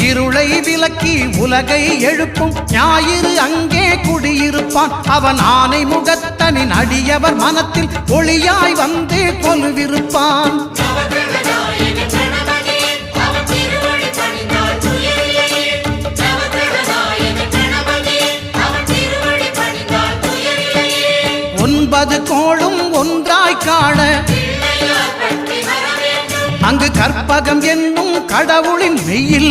இருளை விலக்கி உலகை எழுப்பும் ஞாயிறு அங்கே குடியிருப்பான். அவன் ஆனை முகத்தனின் அடியவர் மனத்தில் ஒளியாய் வந்து கொலுவிருப்பான். ஒன்பது கோளும் ஒன்றாய் காண அங்கு கற்பகம் என்னும் கடவுளின் மெய்யில்